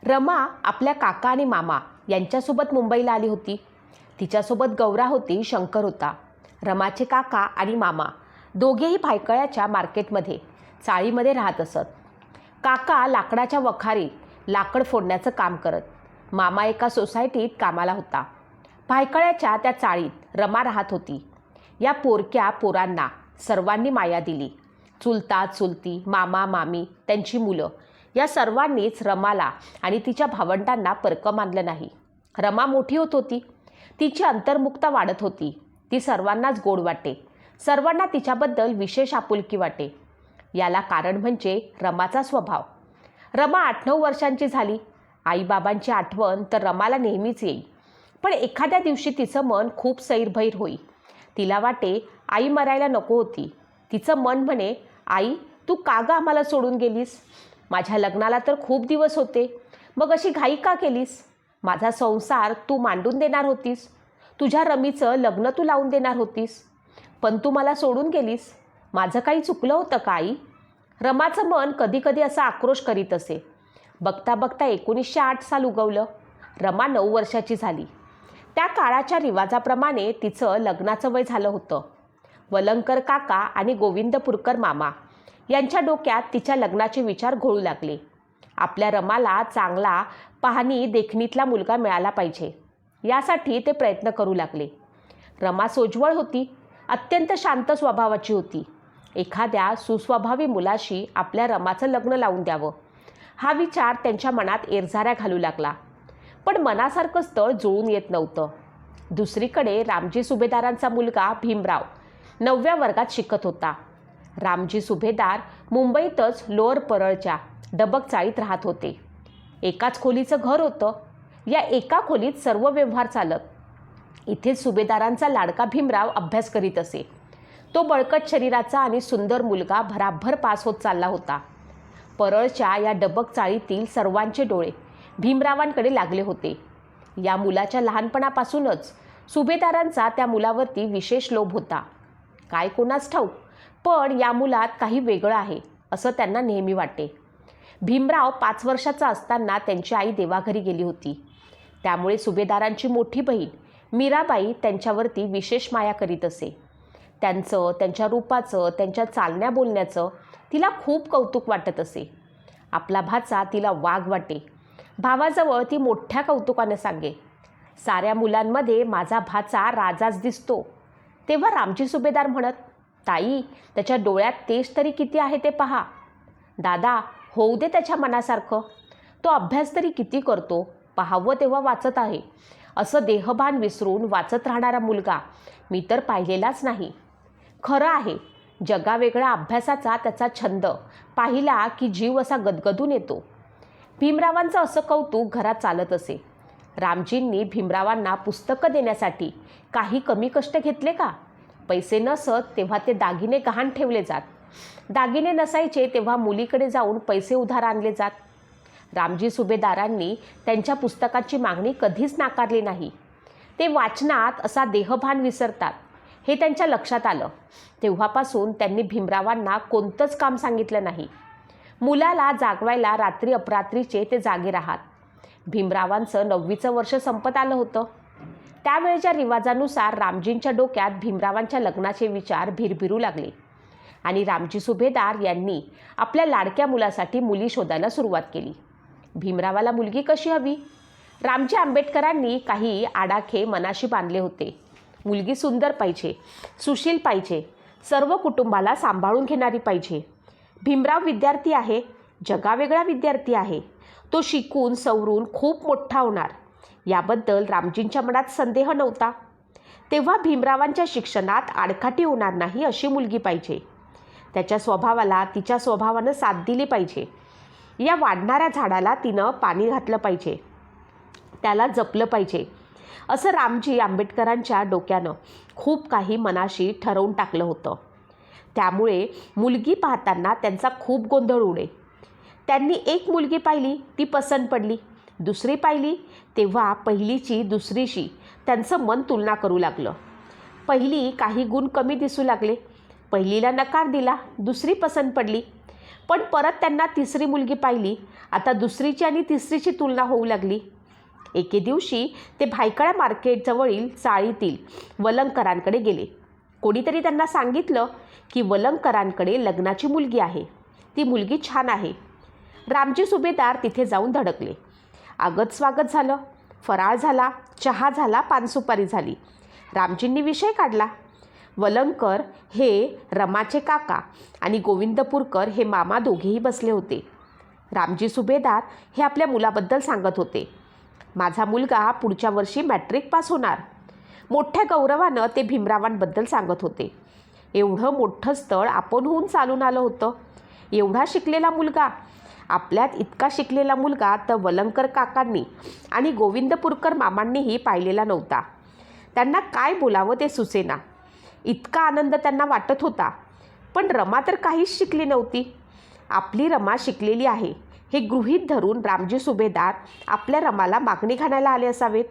रमा आपल्या काका आणि मामा यांच्यासोबत मुंबईला आली होती. तिच्यासोबत गौरा होती, शंकर होता. रमाचे काका आणि मामा दोघेही भायखळ्याच्या मार्केटमध्ये चाळीमध्ये राहत असत. काका लाकडाच्या वखारी लाकड फोडण्याचं काम करत. मामा एका सोसायटीत कामाला होता. भायखळ्याच्या त्या चाळीत रमा राहत होती. या पोरक्या पोरांना सर्वांनी माया दिली. चुलता चुलती, मामा मामी, त्यांची मुलं या सर्वांनीच रमाला आणि तिच्या भावंडांना परकं मानलं नाही. रमा मोठी होत होती. तिची अंतर्मुखता वाढत होती. ती सर्वांनाच गोड वाटे. सर्वांना तिच्याबद्दल विशेष आपुलकी वाटे. याला कारण म्हणजे रमाचा स्वभाव. रमा 8-9 वर्षांची झाली. आईबाबांची आठवण तर रमाला नेहमीच येई. पण एखाद्या दिवशी तिचं मन खूप सैरभैर होई. तिला वाटे आई मरायला नको होती. तिचं मन म्हणे, आई तू का गं आम्हाला सोडून गेलीस? माझ्या लग्नाला तर खूप दिवस होते, मग अशी घाई का केलीस? माझा संसार तू मांडून देणार होतीस. तुझ्या रमीचं लग्न तू लावून देणार होतीस, पण तू मला सोडून गेलीस. माझं काही चुकलं होतं का आई? रमाचं मन कधी कधी असा आक्रोश करीत असे. बघता बघता 1908 साल उगवलं. रमा 9 वर्षाची झाली. त्या काळाच्या रिवाजाप्रमाणे तिचं लग्नाचं वय झालं होतं. वलंकर काका आणि गोविंदपुरकर मामा यांच्या डोक्यात तिच्या लग्नाचे विचार घोळू लागले. आपल्या रमाला चांगला पाहणी देखणीतला मुलगा मिळाला पाहिजे, यासाठी ते प्रयत्न करू लागले. रमा सोज्वळ होती. अत्यंत शांत स्वभावाची होती. एखाद्या सुस्वभावी मुलाशी आपल्या रमाचं लग्न लावून द्यावं हा विचार त्यांच्या मनात एरझाऱ्या घालू लागला. पण मनासारखं स्थळ जुळून येत नव्हतं. दुसरीकडे रामजी सुभेदारांचा मुलगा भीमराव 9व्या वर्गात शिकत होता. रामजी सुभेदार मुंबईतच लोअर परळच्या डबक चाळीत राहत होते. एकाच खोलीचं घर होतं. या एका खोलीत सर्व व्यवहार चालत. इथेच सुभेदारांचा लाडका भीमराव अभ्यास करीत असे. तो बळकट शरीराचा आणि सुंदर मुलगा भराभर पास होत चालला होता. परळच्या या डबक चाळीतील सर्वांचे डोळे भीमरावांकडे लागले होते. या मुलाच्या लहानपणापासूनच सुभेदारांचा त्या मुलावरती विशेष लोभ होता. काय कोणास ठाऊक, पण या मुलात काही वेगळं आहे असं त्यांना नेहमी वाटे. भीमराव 5 वर्षाचा असताना त्यांची आई देवाघरी गेली होती. त्यामुळे सुभेदारांची मोठी बहीण मीराबाई त्यांच्यावरती विशेष माया करीत असे. त्यांचं, त्यांच्या रूपाचं, त्यांच्या चालण्या बोलण्याचं तिला खूप कौतुक वाटत असे. आपला भाचा तिला वाघ वाटे. भावाजवळ ती मोठ्या कौतुकाने सांगे, साऱ्या मुलांमध्ये माझा भाचा राजाच दिसतो. तेव्हा रामजी सुभेदार म्हणत, ताई त्याच्या डोळ्यात तेज तरी किती आहे ते पहा. दादा होऊ दे त्याच्या मनासारखं. तो अभ्यास तरी किती करतो, पाहावं तेव्हा वाचत आहे. असं देहभान विसरून वाचत राहणारा मुलगा मी तर पाहिलेलाच नाही. खरं आहे, जगावेगळा अभ्यासाचा त्याचा छंद पाहिला की जीव असा गदगदून येतो. भीमरावांचं असं कौतुक घरात चालत असे. रामजींनी भीमरावांना पुस्तकं देण्यासाठी काही कमी कष्ट घेतले का? पैसे नसत तेव्हा ते दागिने गहाण ठेवले जात. दागिने नसायचे तेव्हा मुलीकडे जाऊन पैसे उधार आणले जात. रामजी सुभेदारांनी त्यांच्या पुस्तकाची मागणी कधीच नाकारली नाही. ते वाचनात असा देहभान विसरतात हे त्यांच्या लक्षात आलं. तेव्हापासून त्यांनी भीमरावांना कोणतंच काम सांगितलं नाही. मुलाला जागवायला रात्री अपरात्रीचे ते जागे राहत. भीमरावांचं 9वीचं वर्ष संपत आलं होतं. त्यावेळेच्या रिवाजानुसार रामजींच्या डोक्यात भीमरावांच्या लग्नाचे विचार भिरभिरू लागले आणि रामजी सुभेदार यांनी आपल्या लाडक्या मुलासाठी मुली शोधायला सुरुवात केली. भीमरावाला मुलगी कशी हवी? रामजी आंबेडकरांनी काही आडाखे मनाशी बांधले होते. मुलगी सुंदर पाहिजे, सुशील पाहिजे, सर्व कुटुंबाला सांभाळून घेणारी पाहिजे. भीमराव विद्यार्थी आहे, जगावेगळा विद्यार्थी आहे. तो शिकून सवरून खूप मोठा होणार याबद्दल रामजींच्या मनात संदेह नव्हता. तेव्हा भीमरावांच्या शिक्षणात आडकाठी होणार नाही अशी मुलगी पाहिजे. त्याच्या स्वभावाला तिच्या स्वभावानं साथ दिली पाहिजे. या वाढणाऱ्या झाडाला तिनं पाणी घातलं पाहिजे, त्याला जपलं पाहिजे, असं रामजी आंबेडकरांच्या डोक्यानं खूप काही मनाशी ठरवून टाकलं होतं. त्यामुळे मुलगी पाहताना त्यांचा खूप गोंधळ उडे. त्यांनी एक मुलगी पाहिली, ती पसंत पडली. दुसरी पाहिली तेव्हा पहिलीची दुसरीशी त्यांचं मन तुलना करू लागलं. पहिली काही गुण कमी दिसू लागले. पहिलीला नकार दिला, दुसरी पसंत पडली. पण परत त्यांना तिसरी मुलगी पाहिली. आता दुसरीची आणि तिसरीची तुलना होऊ लागली. एके दिवशी ते भायखळा मार्केटजवळील चाळीतील वलंगकरांकडे गेले. कोणीतरी त्यांना सांगितलं की वलंगकरांकडे लग्नाची मुलगी आहे. ती मुलगी छान आहे. रामजी सुभेदार तिथे जाऊन धडकले. आगत स्वागत झालं, फराळ झाला, चहा झाला, पानसुपारी झाली. रामजींनी विषय काढला. वलंगकर हे रमाचे काका आणि गोविंदपूरकर हे मामा दोघेही बसले होते. रामजी सुभेदार हे आपल्या मुलाबद्दल सांगत होते. माझा मुलगा पुढच्या वर्षी मॅट्रिक पास होणार. मोठ्या गौरवानं ते भीमरावांबद्दल सांगत होते. एवढं मोठं स्थळ आपणहून चालून आलं होतं. एवढा शिकलेला मुलगा, आपल्यात इतका शिकलेला मुलगा तर वलंगकर काकांनी आणि गोविंदपूरकर मामांनीही पाहिलेला नव्हता. त्यांना काय बोलावं ते सुचेना. इतका आनंद त्यांना वाटत होता. पण रमा तर काहीच शिकली नव्हती. आपली रमा शिकलेली आहे हे गृहीत धरून रामजी सुभेदार आपल्या रमाला मागणी घालायला आले असावेत.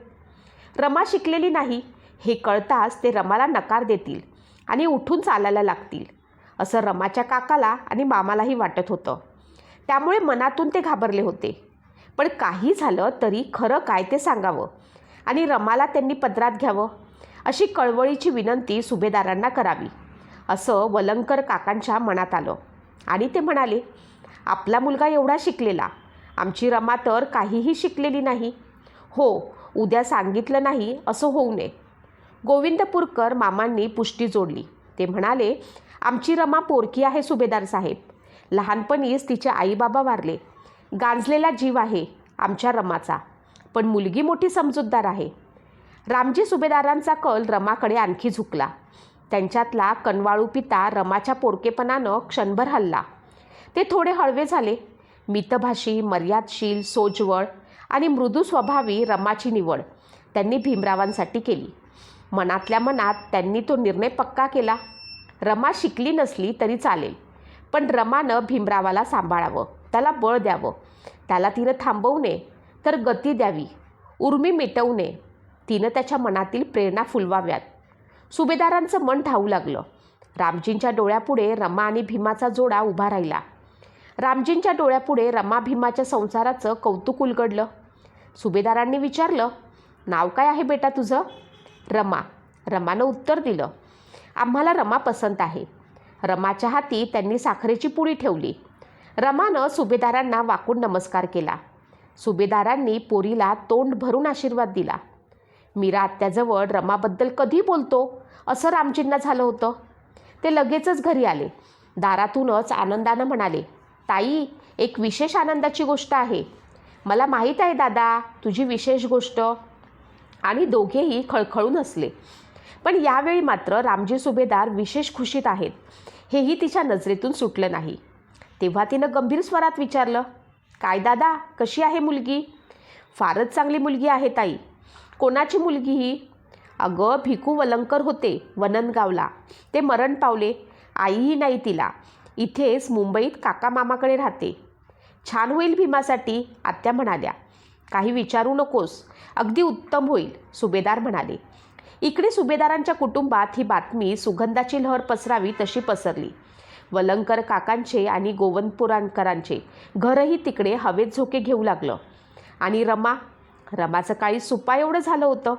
रमा शिकलेली नाही हे कळताच ते रमाला नकार देतील आणि उठून चालायला लागतील असं रमाच्या काकाला आणि मामालाही वाटत होतं. त्यामुळे मनातून ते घाबरले होते. पण काही झालं तरी खरं काय ते सांगावं आणि रमाला त्यांनी पदरात घ्यावं अशी कळवळीची विनंती सुभेदारांना करावी असं वलंगकर काकांच्या मनात आलं. आणि ते म्हणाले, आपला मुलगा एवढा शिकलेला, आमची रमा तर काहीही शिकलेली नाही. हो, उद्या सांगितलं नाही असं होऊ नये. गोविंदपूरकर मामांनी पुष्टी जोडली. ते म्हणाले, आमची रमा पोरकी आहे सुभेदार साहेब. लहानपणीच तिचे आईबाबा वारले. गांजलेला जीव आहे आमच्या रमाचा, पण मुलगी मोठी समजूतदार आहे. रामजी सुभेदारांचा कल रमाकडे आणखी झुकला. त्यांच्यातला कनवाळू पिता रमाच्या पोरकेपणानं क्षणभर हलला. ते थोडे हळवे झाले. मितभाषी, मर्यादशील, सोज्वळ आणि मृदू स्वभावी रमाची निवड त्यांनी भीमरावांसाठी केली. मनातल्या मनात त्यांनी तो निर्णय पक्का केला. रमा शिकली नसली तरी चालेल, पण रमानं भीमरावाला सांभाळावं, त्याला बळ द्यावं, त्याला तिनं थांबवू नये तर गती द्यावी, उर्मी मिटवू नये. तिनं त्याच्या मनातील प्रेरणा फुलवाव्यात. सुभेदारांचं मन ढावू लागलं. रामजींच्या डोळ्यापुढे रमा आणि भीमाचा जोडा उभा राहिला. रामजींच्या डोळ्यापुढे रमा भीमाच्या संसाराचं कौतुक उलगडलं. सुभेदारांनी विचारलं, नाव काय आहे बेटा तुझं? रमा. रमानं उत्तर दिलं, आम्हाला रमा पसंत आहे. रमाच्या हाती त्यांनी साखरेची पुडी ठेवली. रमानं सुभेदारांना वाकून नमस्कार केला. सुभेदारांनी पोरीला तोंड भरून आशीर्वाद दिला. मीरा आत्याजवळ रमाबद्दल कधी बोलतो असं रामजींना झालं होतं. ते लगेचच घरी आले. दारातूनच आनंदानं म्हणाले, ताई, एक विशेष आनंदाची गोष्ट आहे. मला माहीत आहे दादा तुझी विशेष गोष्ट. आणि दोघेही खळखळून हसले. पण यावेळी मात्र रामजी सुभेदार विशेष खुशीत आहेत हेही तिच्या नजरेतून सुटलं नाही. तेव्हा तिनं गंभीर स्वरात विचारलं, काय दादा, कशी आहे मुलगी? फारच चांगली मुलगी आहे ताई. कोणाची मुलगी ही? अगं, भिकू वलंगकर होते वननगावला. ते मरण पावले. आईही नाही तिला. इथेच मुंबईत काका मामाकडे राहते. छान होईल भीमासाठी, आत्या म्हणाल्या. काही विचारू नकोस, अगदी उत्तम होईल, सुभेदार म्हणाले. इकडे सुभेदारांच्या कुटुंबात ही बातमी सुगंधाची लहर पसरावी तशी पसरली. वलंगकर काकांचे आणि गोविंदपुरांकरांचे घरही तिकडे हवेत झोके घेऊ लागलं. आणि रमाचं काही सुपा एवढं झालं होतं.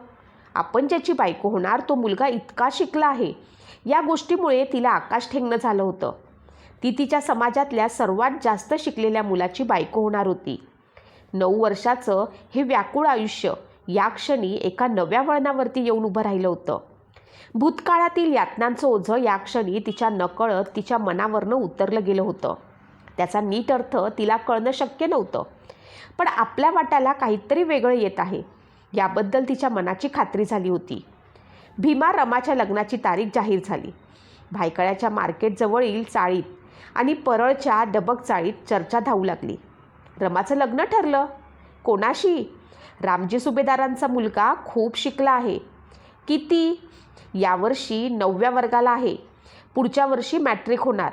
आपण ज्याची बायको होणार तो मुलगा इतका शिकला आहे या गोष्टीमुळे तिला आकाश ठेंगणं झालं होतं. ती तिच्या समाजातल्या सर्वात जास्त शिकलेल्या मुलाची बायको होणार होती. 9 वर्षाचं हे व्याकुळ आयुष्य या क्षणी एका नव्या वळणावरती येऊन उभं राहिलं होतं. भूतकाळातील यातनांचं ओझं या क्षणी तिच्या नकळत तिच्या मनावरनं उतरलं गेलं होतं. त्याचा नीट अर्थ तिला कळणं शक्य नव्हतं. पण आपल्या वाट्याला काहीतरी वेगळं येत आहे याबद्दल तिच्या मनाची खात्री झाली होती. भीमा रमाच्या लग्नाची तारीख जाहीर झाली. भायखळ्याच्या मार्केटजवळील चाळीत आणि परळच्या डबक चाळीत चर्चा धावू लागली. रमाचं लग्न ठरलं. कोणाशी? रामजी सुभेदारांचा मुलगा खूप शिकला आहे. किती? यावर्षी 9व्या वर्गाला आहे. पुढच्या वर्षी मॅट्रिक होणार.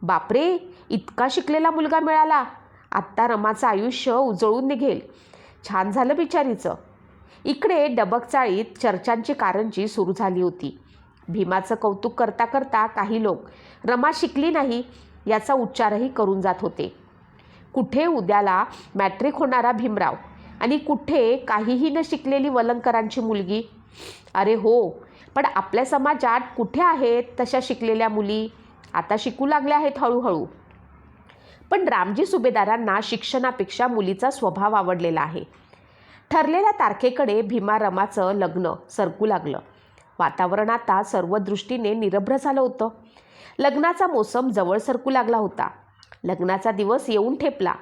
बापरे, इतका शिकलेला मुलगा मिळाला. आत्ता रमाचं आयुष्य उजळून निघेल. छान झालं बिचारीचं. इकडे डबक चाळीत चर्चांची कारंजी सुरू झाली होती. भीमाचं कौतुक करता करता काही लोक रमा शिकली नाही याचा उच्चारही करून जात होते. कुठे उद्याला मॅट्रिक होणारा भीमराव आणि कुठे काहीही न शिकलेली वलंगकरांची मुलगी. अरे हो, पण आपल्या समाजात कुठे आहेत तशा शिकलेल्या मुली? आता शिकू लागल्या आहेत हळूहळू. पण रामजी सुभेदारांना शिक्षणापेक्षा मुलीचा स्वभाव आवडलेला आहे. ठरलेल्या तारखेकडे भीमा रमाचं लग्न सरकू लागलं. वातावरण आता सर्व दृष्टीने निरभ्र झालं होतं. लग्नाचा मोसम जवळ सरकू लागला होता. लग्नाचा दिवस येऊन ठेपला.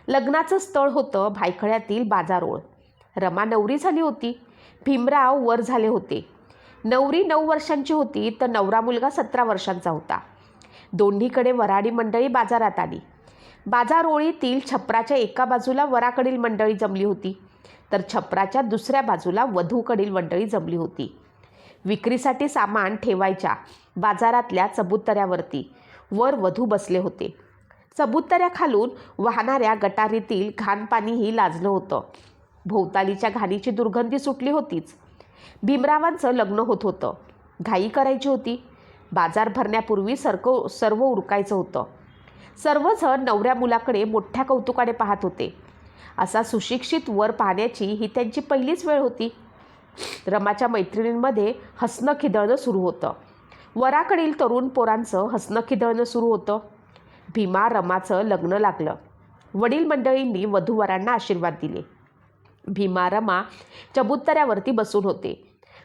लग्नाचं स्थळ होतं भायखळ्यातील बाजारोळ. रमा नवरी झाली होती. भीमराव वर झाले होते. नवरी 9 वर्षांची होती तर नवरा मुलगा 17 वर्षांचा होता. दोन्हीकडे वऱ्हाडी मंडळी बाजारात आली. बाजारोळीतील छपराच्या एका बाजूला वराकडील मंडळी जमली होती, तर छपराच्या दुसऱ्या बाजूला वधूकडील मंडळी जमली होती. विक्रीसाठी सामान ठेवायच्या बाजारातल्या चबुतऱ्यावरती वर वधू बसले होते. चबुतऱ्याखालून वाहणाऱ्या गटारीतील घाणपाणीही लाजलं होतं. भोवतालीच्या घाणीची दुर्गंधी सुटली होतीच. भीमरावांचं लग्न होत होतं. घाई करायची होती. बाजार भरण्यापूर्वी सर्व उरकायचं होतं. सर्वजण नवऱ्या मुलाकडे मोठ्या कौतुकाने पाहत होते. असा सुशिक्षित वर पाहण्याची ही त्यांची पहिलीच वेळ होती. रमाच्या मैत्रिणींमध्ये हसणं खिदळणं सुरू होतं. वराकडील तरुण पोरांचं हसणं खिदळणं सुरू होतं. भीमा रमाचं लग्न लागलं. वडील मंडळींनी वधूवरांना आशीर्वाद दिले. भीमा रमा चबुतऱ्यावरती बसून होते.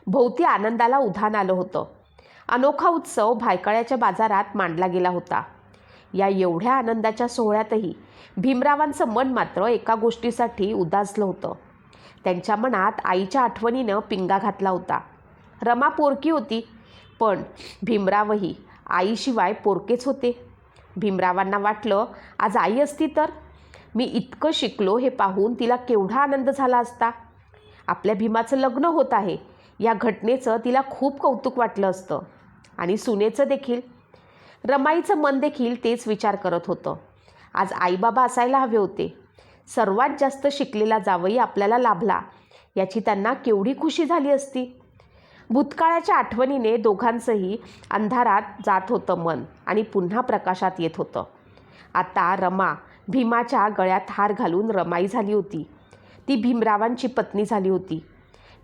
भोवती आनंदाला उधाण आलं होतं. अनोखा उत्सव भायखळ्याच्या बाजारात मांडला गेला होता. या एवढ्या आनंदाच्या सोहळ्यातही भीमरावांचं मन मात्र एका गोष्टीसाठी उदासलं होतं. त्यांच्या मनात आईच्या आठवणीनं पिंगा घातला होता. रमा पोरकी होती, पण भीमरावही आईशिवाय पोरकेच होते. भीमरावांना वाटलं, आज आई असती तर मी इतकं शिकलो हे पाहून तिला केवढा आनंद झाला असता. आपल्या भीमाचं लग्न होत आहे या घटनेचं तिला खूप कौतुक वाटलं असतं. आणि सुनेचं देखील. रमाईचं मन देखील तेच विचार करत होतं. आज आईबाबा असायला हवे होते. सर्वात जास्त शिकलेला जावई आपल्याला लाभला याची त्यांना केवढी खुशी झाली असती. भूतकाळाच्या आठवणीने दोघांचंही अंधारात जात होतं मन आणि पुन्हा प्रकाशात येत होतं. आता रमा भीमाच्या गळ्यात हार घालून रमाई झाली होती. ती भीमरावांची पत्नी झाली होती.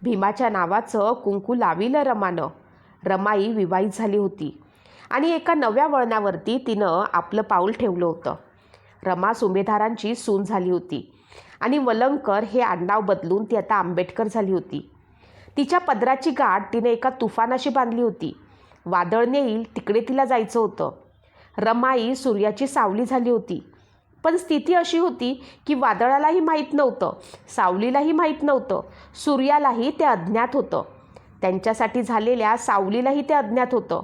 भीमाच्या नावाचं कुंकू लाविलं रमानं. रमाई विवाहित झाली होती आणि एका नव्या वळणावरती तिनं आपलं पाऊल ठेवलं होतं. रमा सुभेदारांची सून झाली होती आणि वलंगकर हे आडनाव बदलून ती आता आंबेडकर झाली होती. तिच्या पदराची गाठ तिने एका तुफानाशी बांधली होती. वादळ नेईल तिकडे तिला जायचं होतं. रमाई सूर्याची सावली झाली होती. पण स्थिती अशी होती की वादळालाही माहीत नव्हतं, सावलीलाही माहीत नव्हतं, सूर्यालाही ते अज्ञात होतं, त्यांच्यासाठी झालेल्या सावलीलाही ते अज्ञात होतं.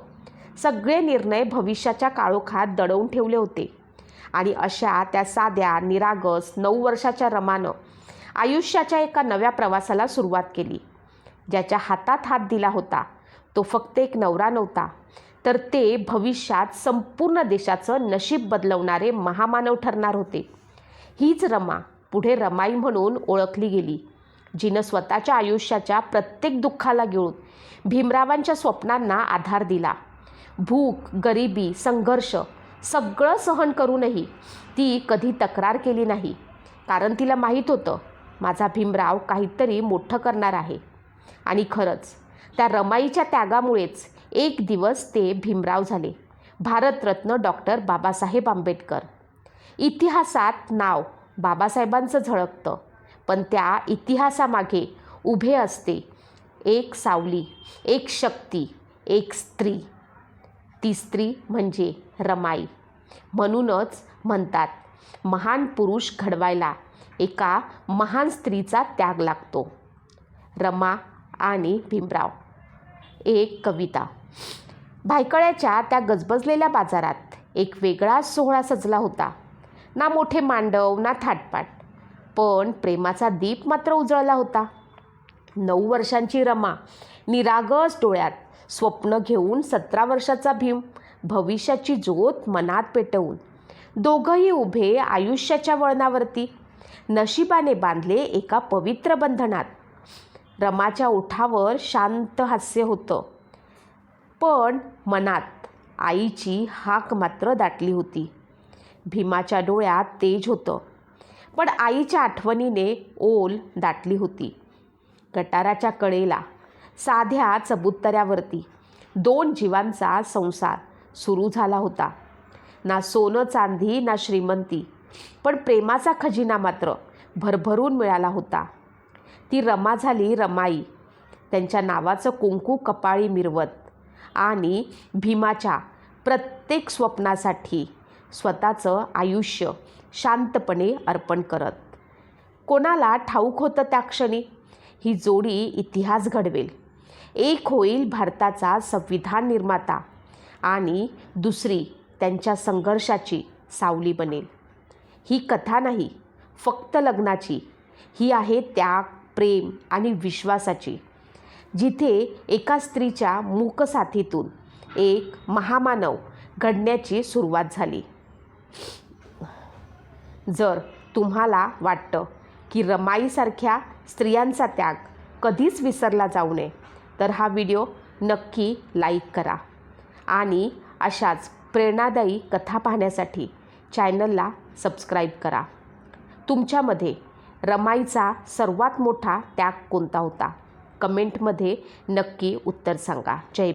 सगळे निर्णय भविष्याच्या काळोखात दडवून ठेवले होते. आणि अशा त्या साध्या निरागस 9 वर्षाच्या रमानं आयुष्याच्या एका नव्या प्रवासाला सुरुवात केली. ज्याच्या हातात हात दिला होता तो फक्त एक नवरा नव्हता, तर ते भविष्यात संपूर्ण देशाचं नशीब बदलवणारे महामानव ठरणार होते. हीच रमा पुढे रमाई म्हणून ओळखली गेली, जिनं स्वतःच्या आयुष्याच्या प्रत्येक दुःखाला गिळून भीमरावांच्या स्वप्नांना आधार दिला. भूक, गरिबी, संघर्ष सगळं सहन करूनही ती कधी तक्रार केली नाही. कारण तिला माहीत होतं, माझा भीमराव काहीतरी मोठं करणार आहे. आणि खरंच त्या रमाईच्या त्यागामुळेच एक दिवस ते भीमराव झाले, भारतरत्न डॉक्टर बाबासाहेब आंबेडकर. इतिहासात नाव बाबासाहेबांचं झळकतं, पण त्या इतिहासामागे उभे असते एक सावली, एक शक्ती, एक स्त्री. ती स्त्री म्हणजे रमाई. म्हणूनच म्हणतात, महान पुरुष घडवायला एका महान स्त्रीचा त्याग लागतो. रमा आणि भीमराव. एक कविता. भायखळ्याच्या त्या गजबजलेल्या बाजारात एक वेगळाच सोहळा सजला होता. ना मोठे मांडव ना थाटपाट, पण प्रेमाचा दीप मात्र उजळला होता. 9 वर्षांची रमा निरागस डोळ्यात स्वप्न घेऊन 17 वर्षाचा भीम भविष्याची ज्योत मनात पेटवून, दोघंही उभे आयुष्याच्या वळणावरती, नशिबाने बांधले एका पवित्र बंधनात. रमाच्या ओठावर शांत हास्य होतं, पण मनात आईची हाक मात्र दाटली होती. भीमाच्या डोळ्यात तेज होतं, पण आईच्या आठवणीने ओल दाटली होती. गटाराच्या कडेला साध्या चबुतऱ्यावरती 2 जीवांचा संसार सुरू झाला होता. ना सोनं चांदी ना श्रीमंती, पण प्रेमाचा खजिना मात्र भरभरून मिळाला होता. ती रमा झाली रमाई, त्यांच्या नावाचं कुंकू कपाळी मिरवत आणि भीमाच्या प्रत्येक स्वप्नासाठी स्वतःचं आयुष्य शांतपणे अर्पण करत. कोणाला ठाऊक होतं त्या क्षणी ही जोडी इतिहास घडवेल. एक होईल भारताचा संविधान निर्माता आणि दुसरी त्यांच्या संघर्षाची सावली बनेल. ही कथा नाही फक्त लग्नाची, ही आहे त्याग, प्रेम आणि विश्वासाची, जिथे एका स्त्रीच्या मूकसाथीतून एक महामानव घडण्याची सुरुवात झाली. जर तुम्हाला वाटतं की रमाईसारख्या स्त्रियांचा त्याग कधीच विसरला जाऊ नये, तर हा व्हिडिओ नक्की लाईक करा आणि अशाच प्रेरणादायी कथा पाहण्यासाठी चॅनलला सबस्क्राईब करा. तुमच्यामध्ये रमाईचा सर्वात मोठा त्याग कोणता होता? कमेंटमध्ये नक्की उत्तर सांगा. जय